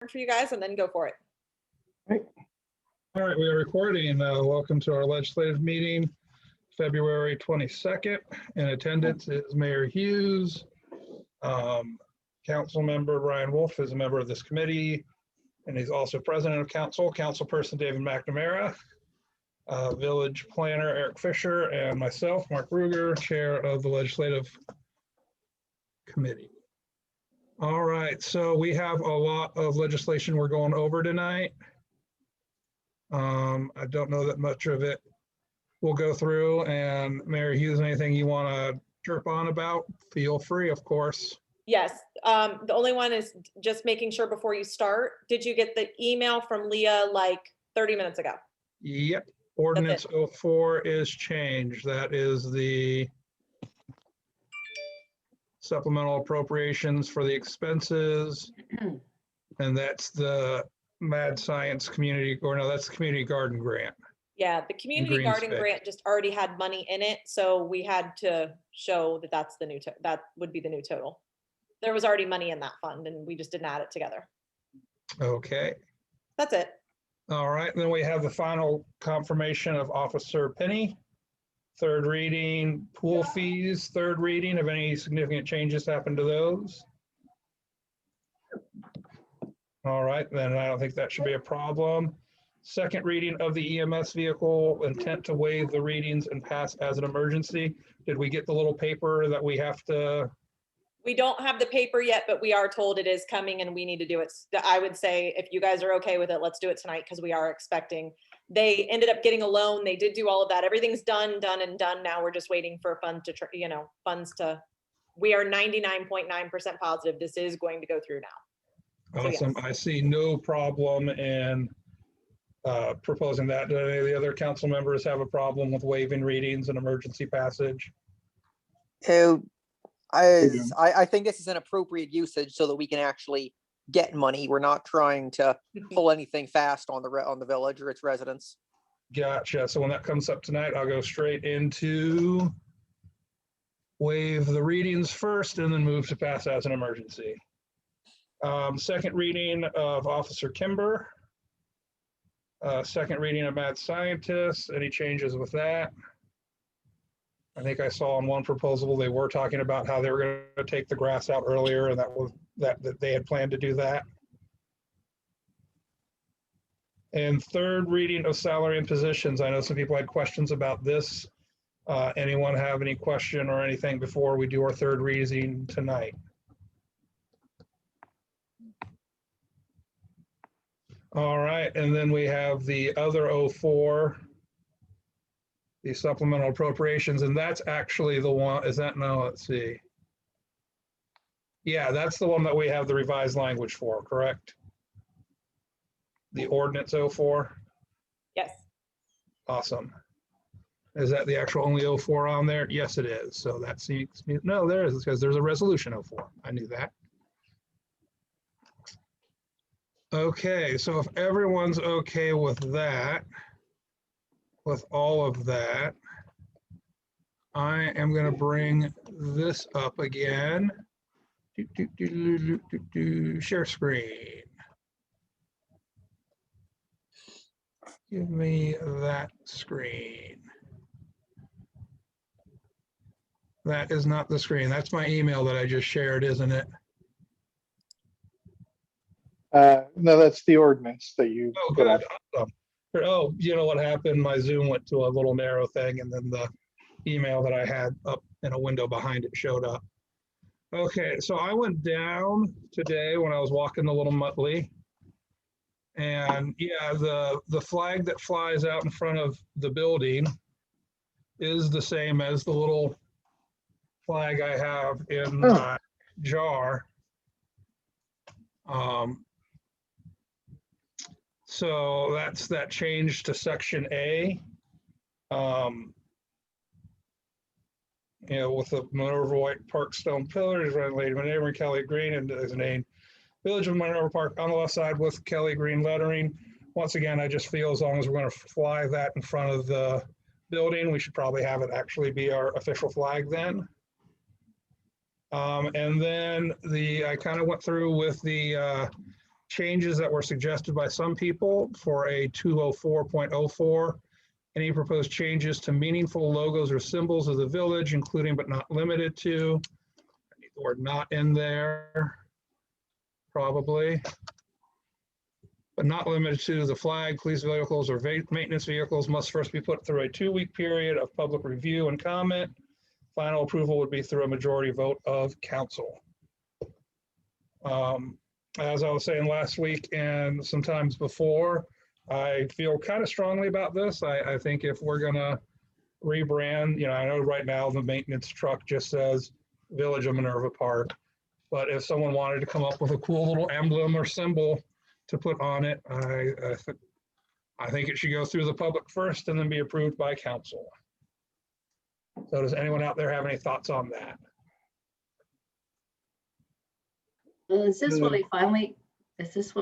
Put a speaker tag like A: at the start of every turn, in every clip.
A: for you guys and then go for it.
B: All right, we are recording. Welcome to our legislative meeting, February 22nd. In attendance is Mayor Hughes. Council member Brian Wolf is a member of this committee, and he's also president of council. Councilperson David McNamara, village planner Eric Fisher, and myself, Mark Ruger, chair of the legislative committee. All right, so we have a lot of legislation we're going over tonight. I don't know that much of it we'll go through. And Mayor Hughes, anything you want to chirp on about, feel free, of course.
A: Yes, the only one is just making sure before you start, did you get the email from Leah like 30 minutes ago?
B: Yep, ordinance 04 is changed. That is the supplemental appropriations for the expenses. And that's the Mad Science community, or no, that's the community garden grant.
A: Yeah, the community garden grant just already had money in it, so we had to show that that's the new, that would be the new total. There was already money in that fund and we just didn't add it together.
B: Okay.
A: That's it.
B: All right, then we have the final confirmation of Officer Penny. Third reading, pool fees, third reading. Have any significant changes happened to those? All right, then I don't think that should be a problem. Second reading of the EMS vehicle, intent to waive the readings and pass as an emergency. Did we get the little paper that we have to?
A: We don't have the paper yet, but we are told it is coming and we need to do it. I would say if you guys are okay with it, let's do it tonight because we are expecting. They ended up getting a loan. They did do all of that. Everything's done. Now we're just waiting for funds to, we are 99.9% positive this is going to go through now.
B: Awesome. So, yes. I see no problem in proposing that. Do any of the other council members have a problem with waiving readings and emergency passage?
C: I think this is an appropriate usage so that we can actually get money. We're not trying to pull anything fast on the village or its residents.
B: Gotcha. So when that comes up tonight, I'll go straight into waive the readings first and then move to pass as an emergency. Second reading of Officer Kimber. Second reading of Mad Scientist. Any changes with that? I think I saw on one proposal they were talking about how they were going to take the grass out earlier, and that they had planned to do that. And third reading of salary and positions. I know some people had questions about this. Anyone have any question or anything before we do our third reading tonight? All right, and then we have the other 04. The supplemental appropriations, and that's actually the one, is that, no, let's see. Yeah, that's the one that we have the revised language for, correct? The ordinance 04?
A: Yes.
B: Awesome. Is that the actual only 04 on there? Yes, it is. So that seems, no, there is, because there's a resolution 04. I knew that. Okay, so if everyone's okay with that, with all of that, I am going to bring this up again. Share screen. Give me that screen. That is not the screen. That's my email that I just shared, isn't it?
D: No, that's the ordinance that you put up.
B: Awesome. Oh, you know what happened? My Zoom went to a little narrow thing, and then the email that I had up in a window behind it showed up. Okay, so I went down today when I was walking the little Muttley, and yeah, the flag that flies out in front of the building is the same as the little flag I have in my jar. So that's that change to section A. With the Minerva White Park stone pillars, running Lady Minerva and Kelly Green, and designating Village of Minerva Park on the left side with Kelly Green lettering. Once again, I just feel as long as we're going to fly that in front of the building, we should probably have it actually be our official flag then. And then I kind of went through with the changes that were suggested by some people for a 204.04. Any proposed changes to meaningful logos or symbols of the village, including but not limited to, I need the word not in there, probably. But not limited to the flag, police vehicles, or maintenance vehicles must first be put through a 2-week period of public review and comment. Final approval would be through a majority vote of council. As I was saying last week and sometimes before, I feel kind of strongly about this. I think if we're gonna rebrand, I know right now the maintenance truck just says Village of Minerva Park. But if someone wanted to come up with a cool little emblem or symbol to put on it, I think it should go through the public first and then be approved by council. So does anyone out there have any thoughts on that?
E: Well, is this what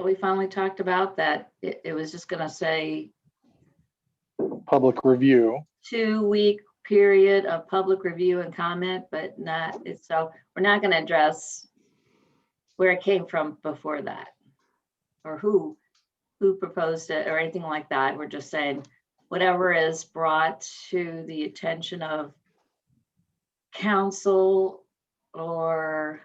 E: we finally talked about, that it was just gonna say
D: Public review.
E: 2-week period of public review and comment, but so we're not gonna address where it came from before that, or who proposed it or anything like that. We're just saying whatever is brought to the attention of council or.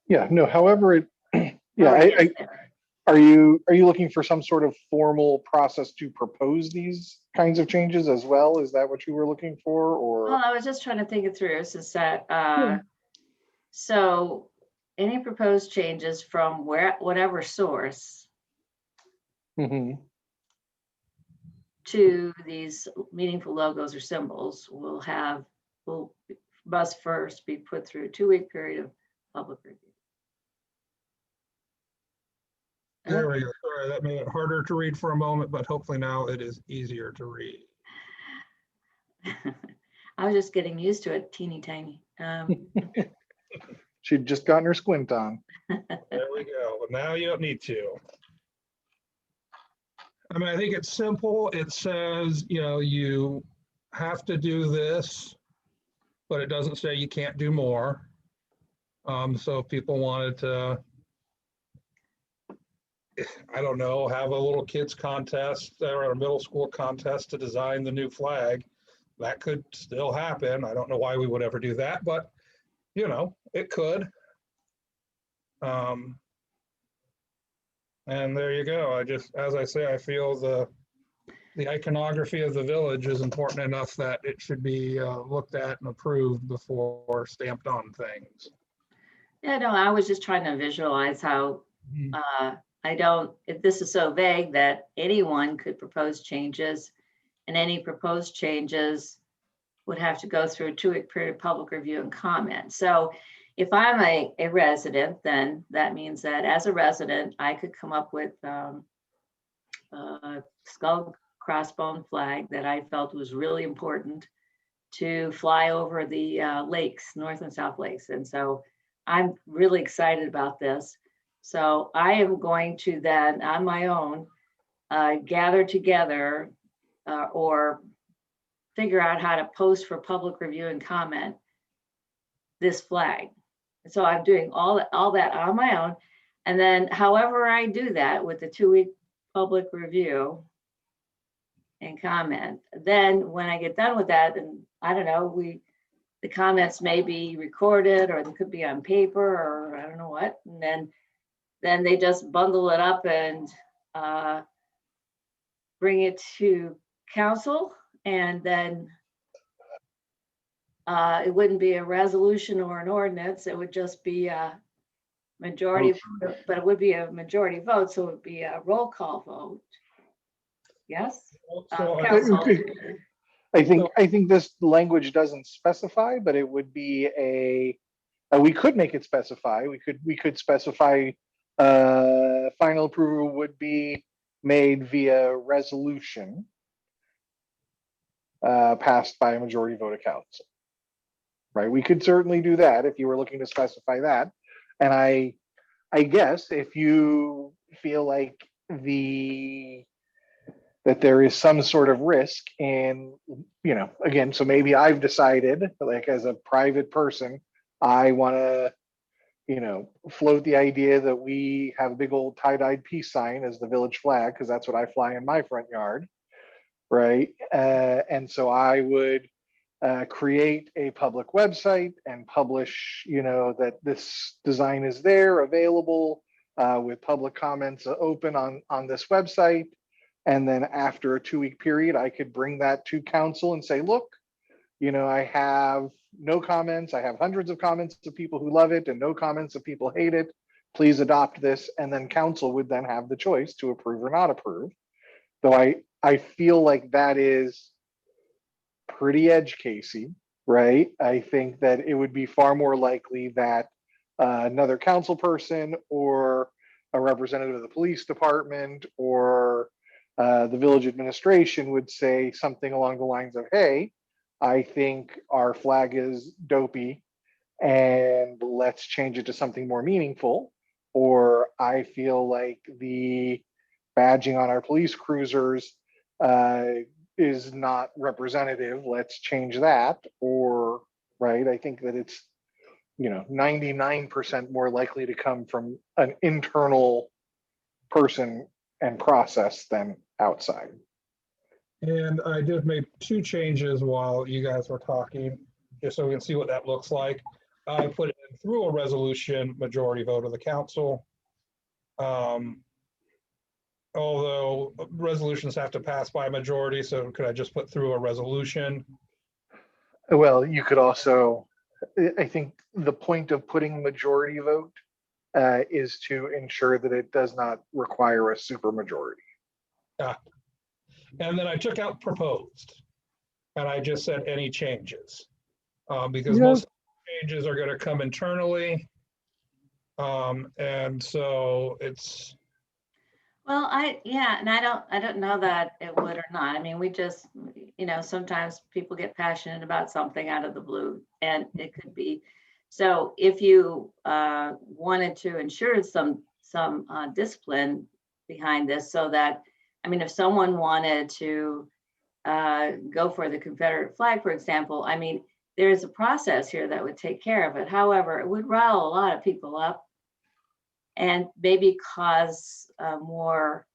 D: Yeah, no, however it, yeah,
E: whoever gets there.
D: are you looking for some sort of formal process to propose these kinds of changes as well? Is that what you were looking for, or?
E: Well, I was just trying to think it through, since that, so any proposed changes from whatever source
D: Mhm.
E: to these meaningful logos or symbols must first be put through a 2-week period of public review.
B: There we go. Sorry, that made it harder to read for a moment, but hopefully now it is easier to read.
E: I was just getting used to it, teeny tiny.
D: She'd just gotten her squint on.
B: There we go. But now you don't need to. I mean, I think it's simple. It says, you have to do this, but it doesn't say you can't do more. So if people wanted to, I don't know, have a little kids contest or a middle school contest to design the new flag, that could still happen. I don't know why we would ever do that, but it could. And there you go. As I say, I feel the iconography of the village is important enough that it should be looked at and approved before stamped on things.
E: Yeah, no, I was just trying to visualize how, if this is so vague that anyone could propose changes, and any proposed changes would have to go through a 2-week period of public review and comment. So if I'm a resident, then that means that as a resident, I could come up with a skull crossbone flag that I felt was really important to fly over the lakes, North and South Lakes. And so I'm really excited about this. So I am going to then, on my own, gather together or figure out how to post for public review and comment this flag. So I'm doing all that on my own. And then however I do that with the 2-week public review and comment, then when I get done with that, and I don't know, the comments may be recorded, or they could be on paper, or I don't know what, and then they just bundle it up and bring it to council, and then it wouldn't be a resolution or an ordinance, it would just be a majority vote, but it would be a majority vote, so it would be a roll call vote. Yes?
B: So
E: Council.
D: I think this language doesn't specify, but it would be we could make it specify. We could specify final approval would be made via resolution passed by a majority vote of council. Right? We could certainly do that if you were looking to specify that. And I guess if you feel like that there is some sort of risk in, again, so maybe I've decided, like as a private person, I want to, float the idea that we have a big old tie-dyed peace sign as the village flag, because that's what I fly in my front yard, right? And so I would create a public website and publish, that this design is there, available, with public comments open on this website. And then after a 2-week period, I could bring that to council and say, look, I have no comments. I have hundreds of comments of people who love it and no comments of people hate it. Please adopt this. And then council would then have the choice to approve or not approve. Though I feel like that is pretty edge casey, right? I think that it would be far more likely that another council person or a representative of the police department or the village administration would say something along the lines of, hey, I think our flag is dopey and let's change it to something more meaningful. Or I feel like the badging on our police cruisers is not representative. Let's change that. Or, right, I think that it's, 99% more likely to come from an internal person and process than outside.
B: And I did make 2 changes while you guys were talking, just so we can see what that looks like. I put it in through a resolution, majority vote of the council. Although resolutions have to pass by a majority, so could I just put through a resolution?
D: Well, you could also, I think the point of putting majority vote is to ensure that it does not require a supermajority.
B: And then I took out proposed, and I just said any changes, because
D: Yeah.
B: most changes are going to come internally. And so it's,
E: Well, and I don't know that it would or not. I mean, we just, sometimes people get passionate about something out of the blue, and it could be. So if you wanted to ensure some discipline behind this, so that, if someone wanted to go for the Confederate flag, for example, there is a process here that would take care of it. However, it would rile a lot of people up and maybe cause more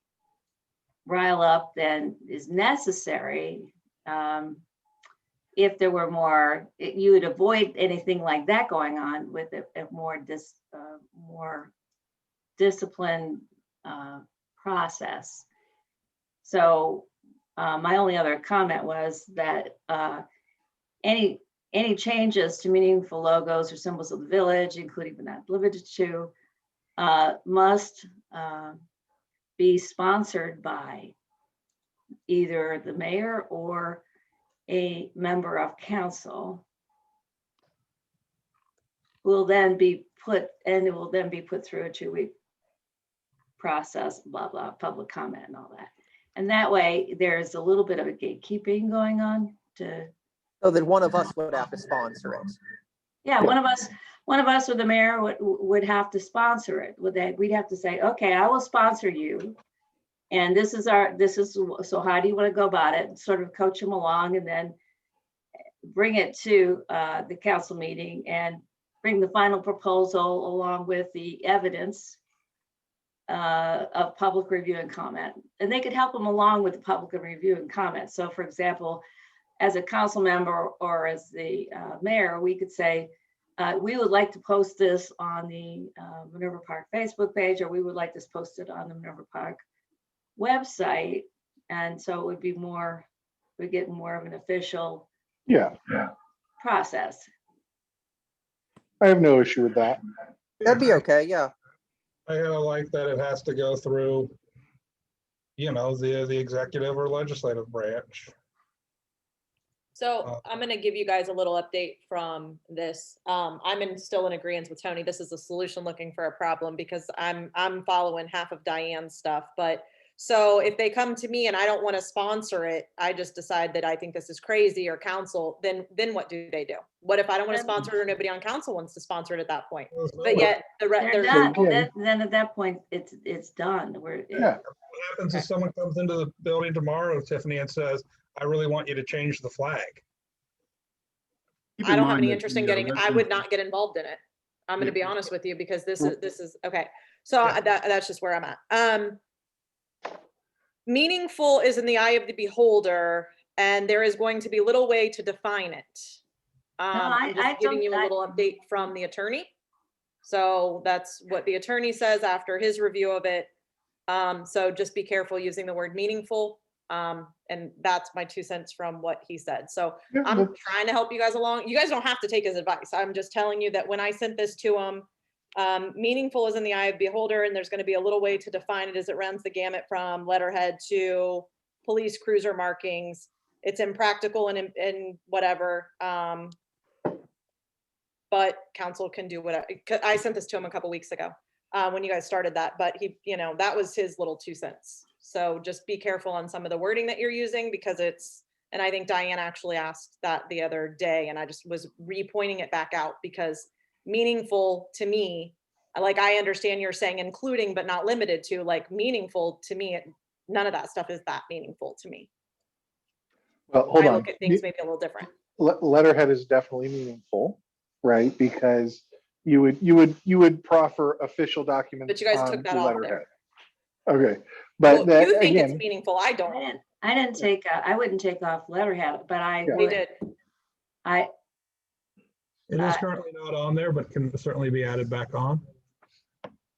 E: rile up than is necessary. If there were more, you would avoid anything like that going on with a more disciplined process. So my only other comment was that any changes to meaningful logos or symbols of the village, including but not limited to, must be sponsored by either the mayor or a member of council. Will then be put, and it will then be put through a 2-week process, blah, blah, public comment and all that. And that way there's a little bit of a gatekeeping going on to.
C: So then one of us would have to sponsor it.
E: Yeah, one of us or the mayor would have to sponsor it. We'd have to say, okay, I will sponsor you. And so how do you want to go about it? Sort of coach them along and then bring it to the council meeting and bring the final proposal along with the evidence of public review and comment. And they could help them along with the public review and comment. So for example, as a council member or as the mayor, we could say, we would like to post this on the Minerva Park Facebook page, or we would like this posted on the Minerva Park website. And so it would be we get more of an official process.
D: I have no issue with that.
C: That'd be okay, yeah.
B: I like that it has to go through, the executive or legislative branch.
A: So I'm going to give you guys a little update from this. I'm still in agreement with Tony. This is a solution looking for a problem, because I'm following half of Diane's stuff. But so if they come to me and I don't want to sponsor it, I just decide that I think this is crazy, or council, then what do they do? What if I don't want to sponsor it, or nobody on council wants to sponsor it at that point? But yet
E: They're done. Then at that point, it's done.
B: What happens if someone comes into the building tomorrow, Tiffany, and says, I really want you to change the flag?
A: I don't have any interest in I would not get involved in it. I'm gonna be honest with you because this is, okay. So that's just where I'm at. Meaningful is in the eye of the beholder, and there is going to be little way to define it. I'm
E: I
A: just giving
E: don't-
A: you a
E: I-
A: little update from the attorney. So that's what the attorney says after his review of it. So just be careful using the word meaningful. And that's my 2 cents from what he said. So
D: Yeah,
A: I'm
D: that's-
A: trying to help you guys along. You guys don't have to take his advice. I'm just telling you that when I sent this to him, meaningful is in the eye of the beholder, and there's going to be a little way to define it as it runs the gamut from letterhead to police cruiser markings. It's impractical and whatever. But council can do whatever. I sent this to him a couple weeks ago when you guys started that, but he, that was his little 2 cents. So just be careful on some of the wording that you're using because and I think Diane actually asked that the other day, and I just was re-pointing it back out because meaningful to me, like I understand you're saying including but not limited to, like meaningful to me, none of that stuff is that meaningful to me.
D: Well, hold
A: I
D: on.
A: look at things maybe a little different.
D: Letterhead is definitely meaningful, right? Because you would proffer official documents.
A: But you guys took
D: on
A: that
D: the
A: off
D: letterhead.
A: there.
D: Okay,
A: Well,
D: but that,
A: you think it's
D: again,
A: meaningful. I don't.
E: I didn't take, I wouldn't take off letterhead, but I
D: Yeah.
A: We
E: would,
A: did.
B: It is currently not on there, but can certainly be added back on.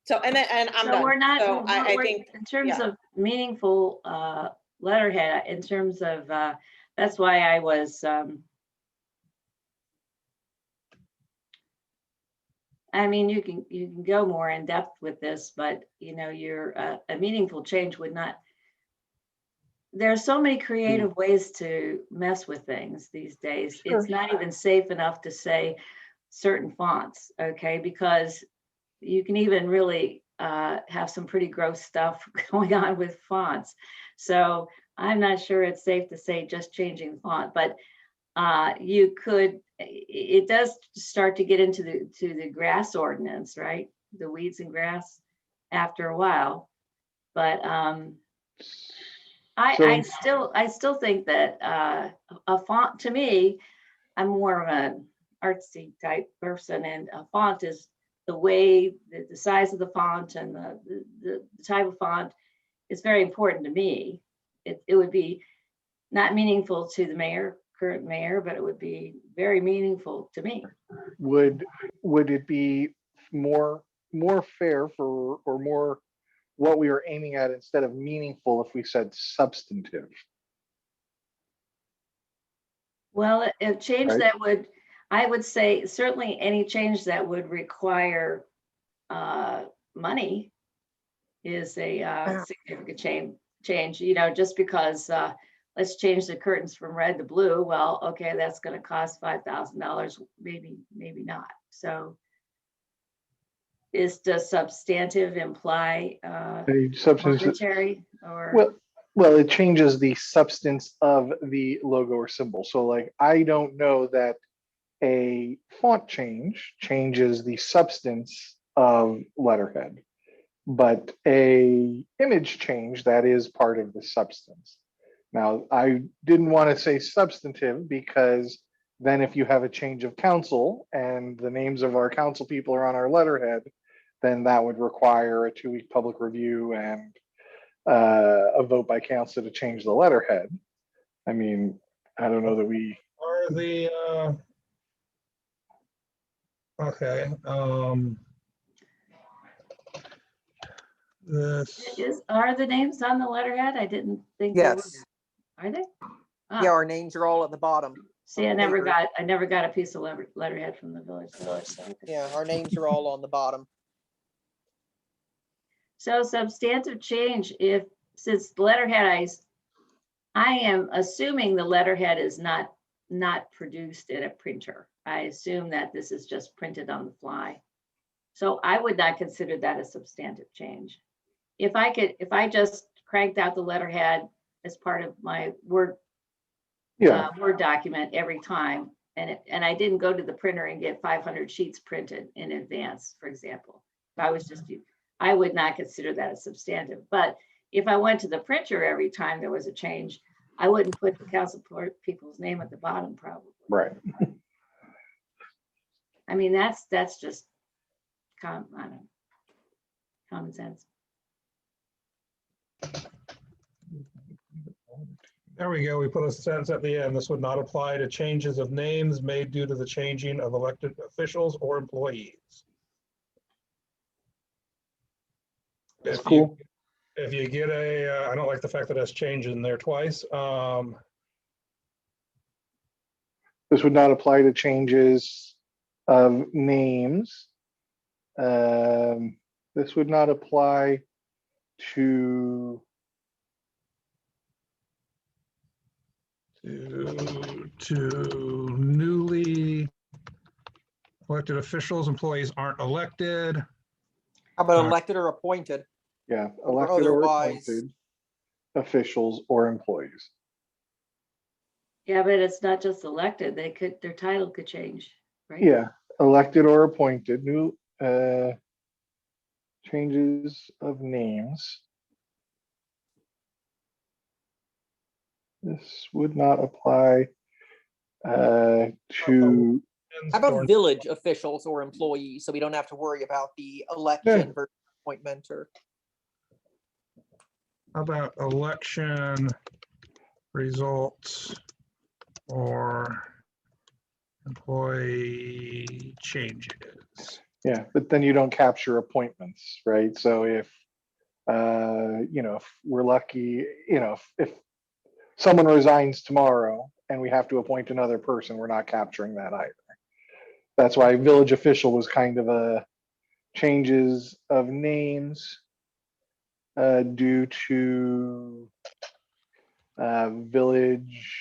A: So, and I'm
E: so
A: done.
E: we're not,
A: So I
E: we're-
A: think,
E: in terms
A: yeah.
E: of meaningful letterhead, in terms of, that's why I was, I mean, you can go more in depth with this, but your a meaningful change would not. There are so many creative ways to mess with things these days.
D: Sure.
E: It's not even safe enough to say certain fonts, okay? Because you can even really have some pretty gross stuff going on with fonts. So I'm not sure it's safe to say just changing the font, but you could. It does start to get into the grass ordinance, right? The weeds and grass after a while, but I still think that a font, to me, I'm more of an artsy type person, and a font is the way, the size of the font and the type of font is very important to me. It would be not meaningful to the current mayor, but it would be very meaningful to me.
D: would it be more fair for, or more what we were aiming at instead of meaningful if we said substantive?
E: Well, a change
D: Right.
E: that would, I would say certainly any change that would require money is a significant change, just because let's change the curtains from red to blue. Well, okay, that's going to cost $5,000, maybe not. So does substantive imply
D: A substance,
E: monetary or?
D: well, it changes the substance of the logo or symbol. So like, I don't know that a font change changes the substance of letterhead, but a image change, that is part of the substance. Now, I didn't want to say substantive because then if you have a change of council and the names of our council people are on our letterhead, then that would require a 2-week public review and a vote by council to change the letterhead. I mean, I don't know that we.
B: Are the, okay, this,
E: Are the names on the letterhead? I didn't think. They were.
C: Yes,
E: Are they? Ah,
C: yeah, our names are all at the bottom.
E: See, I
C: on
E: never
C: paper.
E: got a piece of letterhead from the village.
C: Yeah, our names are all on the bottom.
E: So substantive change, since letterhead, I am assuming the letterhead is not produced in a printer. I assume that this is just printed on the fly. So I would not consider that a substantive change. If I just cranked out the letterhead as part of my Word document every time, and I didn't go to the printer and get 500 sheets printed in advance, for example. I would not consider that a substantive. But if I went to the printer every time there was a change, I wouldn't put the council people's name at the bottom, probably.
D: Right.
E: I mean, that's just I don't know, common sense.
B: There we go. We put a sentence at the end. This would not apply to changes of names made due to the changing of elected officials or employees.
D: That's
B: If you-
D: cool.
B: If you get I don't like the fact that it's changed in there twice.
D: This would not apply to changes of names. This would not apply to,
B: to newly elected officials, employees aren't elected.
C: How about
B: Uh,
C: elected or appointed?
D: yeah,
C: Or
D: elected or
C: otherwise-
D: appointed officials or employees.
E: Yeah, but it's not just elected. They could, their title could change, right?
D: Yeah, elected or appointed, new, changes of names. This would not apply to,
C: How about village officials or employees, so we don't have to worry about the election versus appointment or?
B: How about election results or employee changes?
D: yeah, but then you don't capture appointments, right? So if, if we're lucky, if someone resigns tomorrow and we have to appoint another person, we're not capturing that either. That's why village official was kind of a changes of names due to village,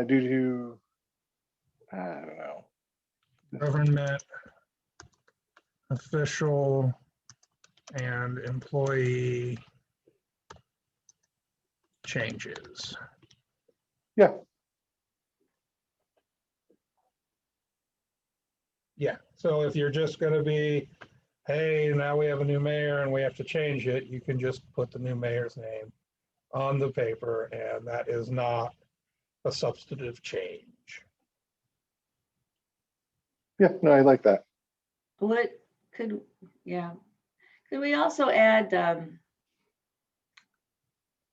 D: due to, I don't know.
B: Government official and employee changes.
D: Yeah,
B: Yeah, so if you're just gonna be, hey, now we have a new mayor and we have to change it, you can just put the new mayor's name on the paper, and that is not a substantive change.
D: yeah, no, I like that.
E: What could, yeah, could we also add,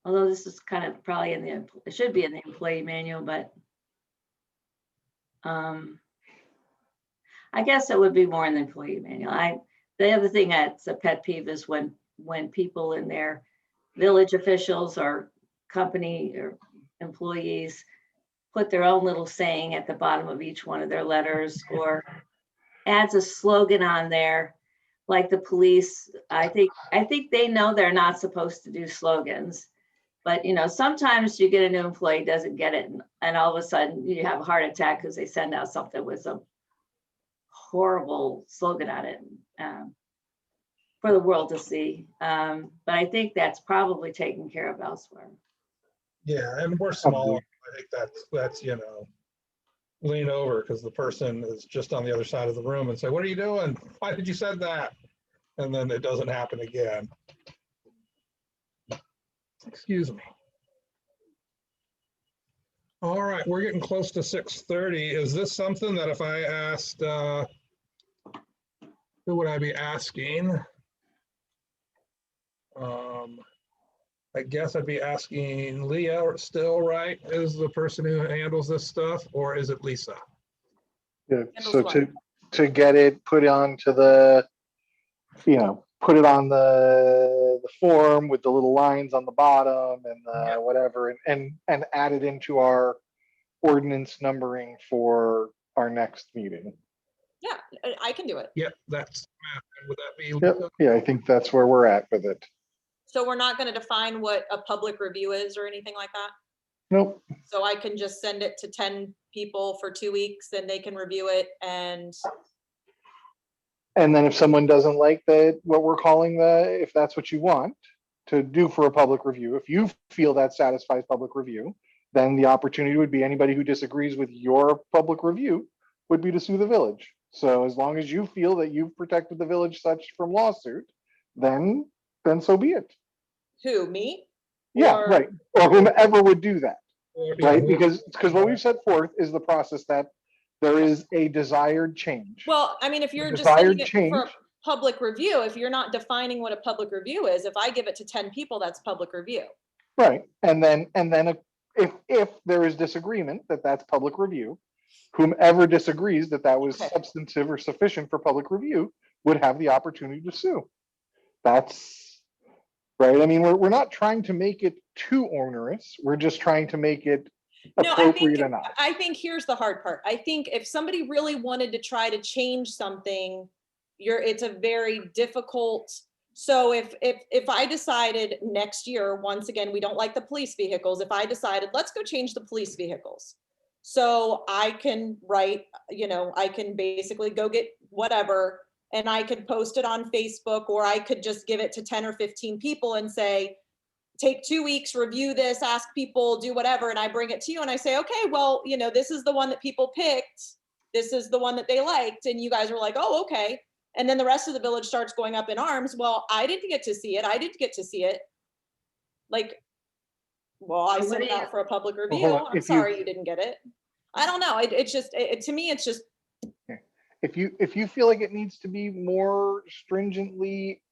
E: although this is kind of probably in the, it should be in the employee manual, but I guess it would be more in the employee manual. The other thing that's a pet peeve is when people in their village officials or company or employees put their own little saying at the bottom of each one of their letters or adds a slogan on there, like the police. I think they know they're not supposed to do slogans, but sometimes you get a new employee, doesn't get it, and all of a sudden you have a heart attack because they send out something with some horrible slogan on it for the world to see. But I think that's probably taken care of elsewhere.
B: Yeah, and we're small.
D: Probably.
B: I think that's lean over because the person is just on the other side of the room and say, what are you doing? Why did you said that? And then it doesn't happen again. Excuse me. All right, we're getting close to 6:30. Is this something that if I asked, who would I be asking? I guess I'd be asking Leah still, right? Is the person who handles this stuff, or is it Lisa?
D: Yeah,
A: Handles
D: so
A: what?
D: to get it put onto the, put it on the form with the little lines on the bottom and
B: Yeah.
D: whatever, and add it into our ordinance numbering for our next meeting.
A: Yeah, I can do it.
B: Yep, that's, would that be?
D: Yep,
B: Lisa?
D: yeah, I think that's where we're at with it.
A: So we're not going to define what a public review is or anything like that?
D: Nope,
A: So I can just send it to 10 people for 2 weeks and they can review it and,
D: and then if someone doesn't like what we're calling if that's what you want to do for a public review, if you feel that satisfies public review, then the opportunity would be anybody who disagrees with your public review would be to sue the village. So as long as you feel that you've protected the village such from lawsuit, then so be it.
A: who, me?
D: Yeah,
A: Or-
D: right. Or whomever would do that,
B: Or, yeah,
D: right?
B: who-
D: Because what we've set forth is the process that there is a desired change.
A: Well, I mean, if
D: The
A: you're just
D: desired
A: sending it
D: change,
A: for public review, if you're not defining what a public review is, if I give it to 10 people, that's public review.
D: right, and then if there is disagreement that that's public review, whomever disagrees that that was
A: Okay.
D: substantive or sufficient for public review would have the opportunity to sue. That's right. I mean, we're not trying to make it too onerous. We're just trying to make it
A: No,
D: appropriate enough.
A: I think here's the hard part. I think if somebody really wanted to try to change something, it's a very difficult. So if I decided next year, once again, we don't like the police vehicles, if I decided, let's go change the police vehicles. So I can write, I can basically go get whatever, and I could post it on Facebook, or I could just give it to 10 or 15 people and say, take 2 weeks, review this, ask people, do whatever. And I bring it to you and I say, okay, well, this is the one that people picked. This is the one that they liked. And you guys are like, oh, okay. And then the rest of the village starts going up in arms. Well, I didn't get to see it. I didn't get to see it. Like, well, I
E: So what
A: sent
E: do
A: it
E: you-
A: out for a public
D: hold
A: review.
D: on.
A: I'm
D: If you-
A: sorry you didn't get it. I don't know. It's just, to me, it's just,
D: If you feel like it needs to be more stringently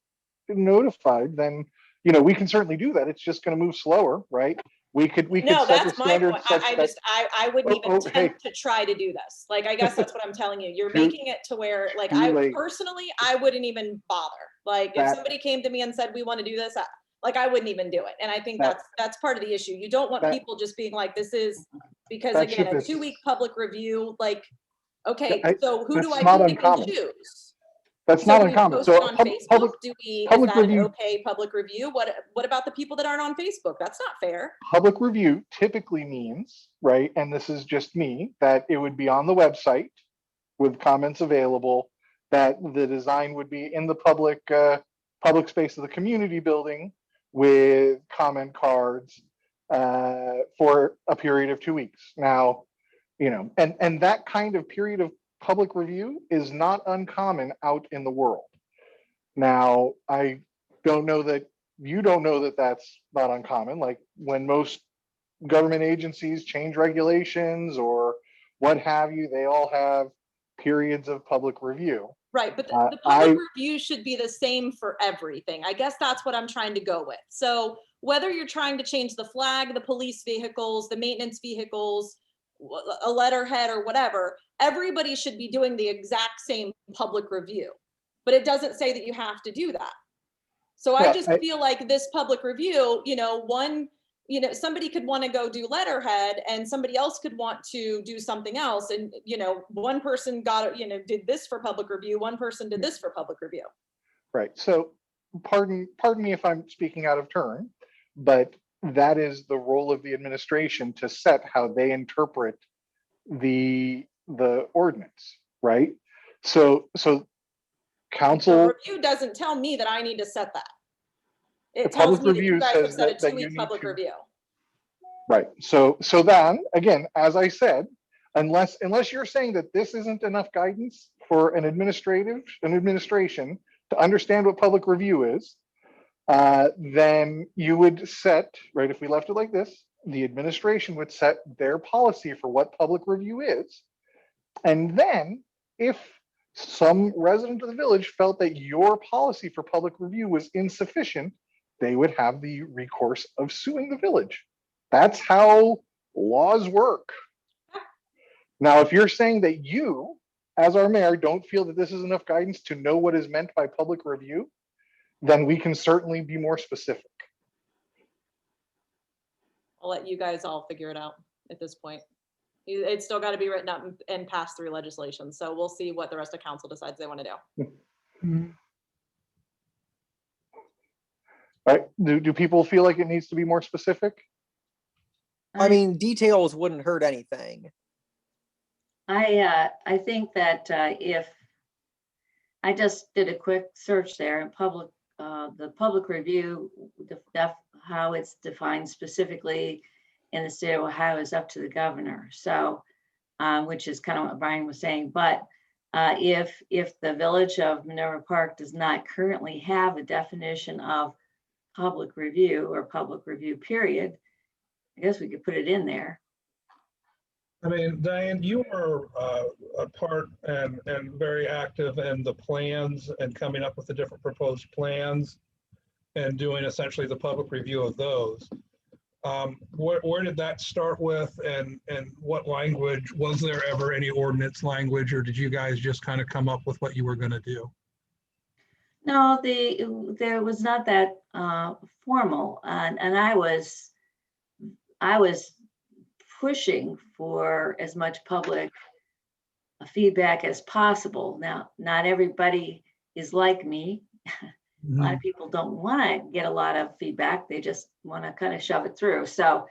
D: notified, then we can certainly do that. It's just going to move slower, right? We could
A: no,
D: set the
A: that's my
D: standard
A: point.
D: such
A: I
D: that
A: just, I wouldn't even
D: hey.
A: attempt to try to do this. Like, I guess that's what I'm telling you. You're
D: Too-
A: making it to where, like,
D: too
A: I
D: late.
A: personally, I wouldn't even bother. Like, if
D: That-
A: somebody came to me and said, we want to do this, I wouldn't even do it. And I think
D: That-
A: that's part of the issue. You don't want
D: that-
A: people just being like, this is, because
D: that
A: again,
D: ship
A: a
D: is-
A: 2-week public review, like, okay, so who do
D: that's
A: I
D: not
A: pick and
D: uncommon.
A: choose?
D: That's
A: So
D: not
A: do we
D: uncommon.
A: post
D: So
A: it on Facebook?
D: public
A: Is
D: public
A: that an
D: review-
A: okay public review? What about the people that aren't on Facebook? That's not fair.
D: public review typically means, right, and this is just me, that it would be on the website with comments available, that the design would be in the public space of the community building with comment cards for a period of 2 weeks. Now, and that kind of period of public review is not uncommon out in the world. Now, I don't know that you don't know that that's not uncommon. Like when most government agencies change regulations or what have you, they all have periods of public review.
A: Right, but
D: Uh,
A: the public
D: I-
A: review should be the same for everything. I guess that's what I'm trying to go with. So whether you're trying to change the flag, the police vehicles, the maintenance vehicles, a letterhead or whatever, everybody should be doing the exact same public review. But it doesn't say that you have to do that. So I
D: Well,
A: just feel like this public review, somebody could want to go do letterhead and somebody else could want to do something else. And, one person did this for public review, one person did this for public review.
D: Right. So pardon me if I'm speaking out of turn, but that is the role of the administration to set how they interpret the ordinance, right? So
A: The
D: council,
A: review doesn't tell me that I need to set that.
D: The
A: It tells
D: public
A: me that you
D: review
A: guys have
D: says
A: set a
D: that you
A: 2-week
D: need
A: public
D: to-
A: review.
D: right. So then again, as I said, unless you're saying that this isn't enough guidance for an administration to understand what public review is, then you would set, right, if we left it like this, the administration would set their policy for what public review is. And then if some resident of the village felt that your policy for public review was insufficient, they would have the recourse of suing the village. That's how laws work. Now, if you're saying that you, as our mayor, don't feel that this is enough guidance to know what is meant by public review, then we can certainly be more specific.
A: I'll let you guys all figure it out at this point. It's still got to be written up and passed through legislation. So we'll see what the rest of council decides they want to do.
D: Right? Do people feel like it needs to be more specific?
C: I mean, details wouldn't hurt anything.
E: I think that if I just did a quick search there in the public review, how it's defined specifically in the state of Ohio is up to the governor. So, which is kind of what Brian was saying. But if the village of Minerva Park does not currently have a definition of public review or public review period, I guess we could put it in there.
B: I mean, Diane, you were a part and very active in the plans and coming up with the different proposed plans and doing essentially the public review of those. Where did that start with, and what language? Was there ever any ordinance language, or did you guys just kind of come up with what you were going to do?
E: No, there was not that formal, and I was pushing for as much public feedback as possible. Now, not everybody is like me. A lot of people don't want to get a lot of feedback. They just want to kind of shove it through. So,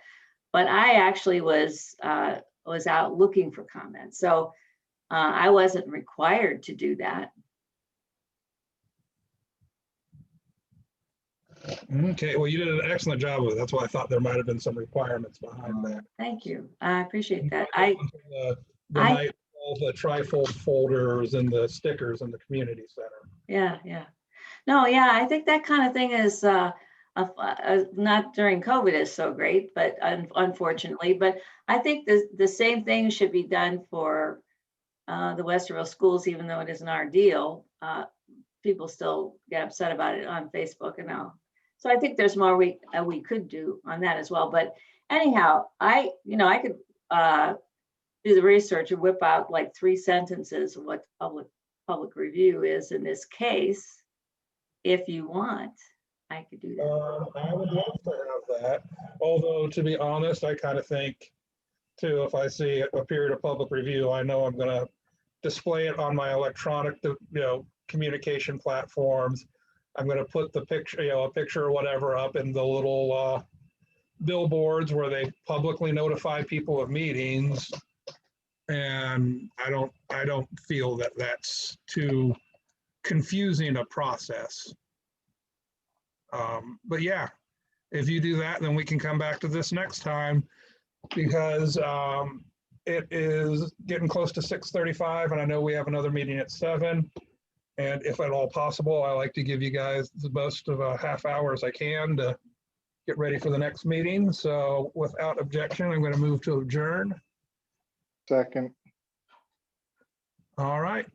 E: but I actually was out looking for comments. So I wasn't required to do that.
B: Okay, well, you did an excellent job with it. That's why I thought there might have been some requirements behind that.
E: Thank you. I appreciate that.
B: The night, all the trifold folders and the stickers in the community center.
E: Yeah. No, yeah, I think that kind of thing is not during COVID is so great, but unfortunately, but I think the same thing should be done for the Westerville schools, even though it isn't our deal. People still get upset about it on Facebook and all. So I think there's more we could do on that as well. But anyhow, I could do the research and whip out like 3 sentences of what public review is in this case. If you want, I could do that.
B: I would love to have that. Although, to be honest, I kind of think too, if I see a period of public review, I know I'm going to display it on my electronic, communication platforms. I'm going to put the picture, a picture or whatever up in the little billboards where they publicly notify people of meetings. And I don't feel that that's too confusing a process. But yeah, if you do that, then we can come back to this next time, because it is getting close to 6:35 and I know we have another meeting at 7. And if at all possible, I like to give you guys the most of a half hour as I can to get ready for the next meeting. So without objection, I'm going to move to adjourn.
D: Second.
B: All right,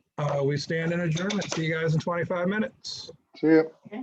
B: we stand in adjournment. See you guys in 25 minutes.
D: See ya.
E: Okay.